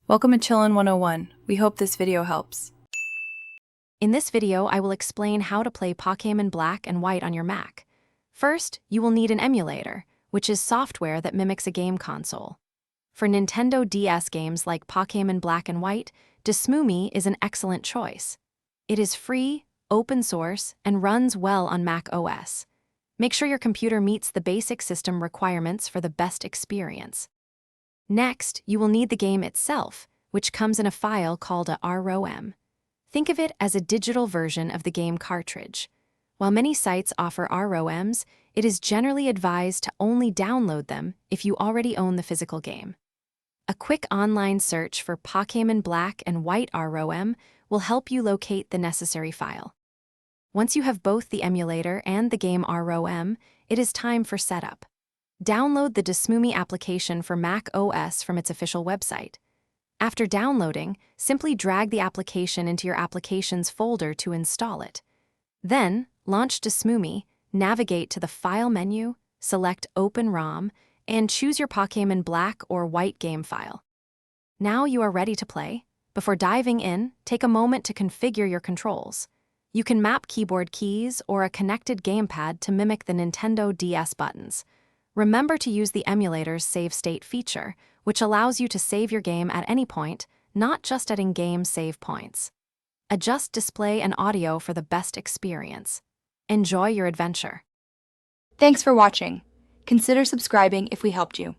Welcome to Chillin' 101. We hope this video helps. In this video, I will explain how to play Pokémon Black and White on your Mac. First, you will need an emulator, which is software that mimics a game console. For Nintendo DS games like Pokémon Black and White, Desmumi is an excellent choice. It is free, open source, and runs well on Mac OS. Make sure your computer meets the basic system requirements for the best experience. Next, you will need the game itself, which comes in a file called a ROM. Think of it as a digital version of the game cartridge. While many sites offer ROMs, it is generally advised to only download them if you already own the physical game. A quick online search for Pokémon Black and White ROM will help you locate the necessary file. Once you have both the emulator and the game ROM, it is time for setup. Download the Desmumi application for Mac OS from its official website. After downloading, simply drag the application into your Applications folder to install it. Then, launch Desmumi, navigate to the File menu, select Open ROM, and choose your Pokémon Black or White game file. Now you are ready to play. Before diving in, take a moment to configure your controls. You can map keyboard keys or a connected gamepad to mimic the Nintendo DS buttons. Remember to use the emulator's save state feature, which allows you to save your game at any point, not just at in-game save points. Adjust display and audio for the best experience. Enjoy your adventure. Thanks for watching. Consider subscribing if we helped you.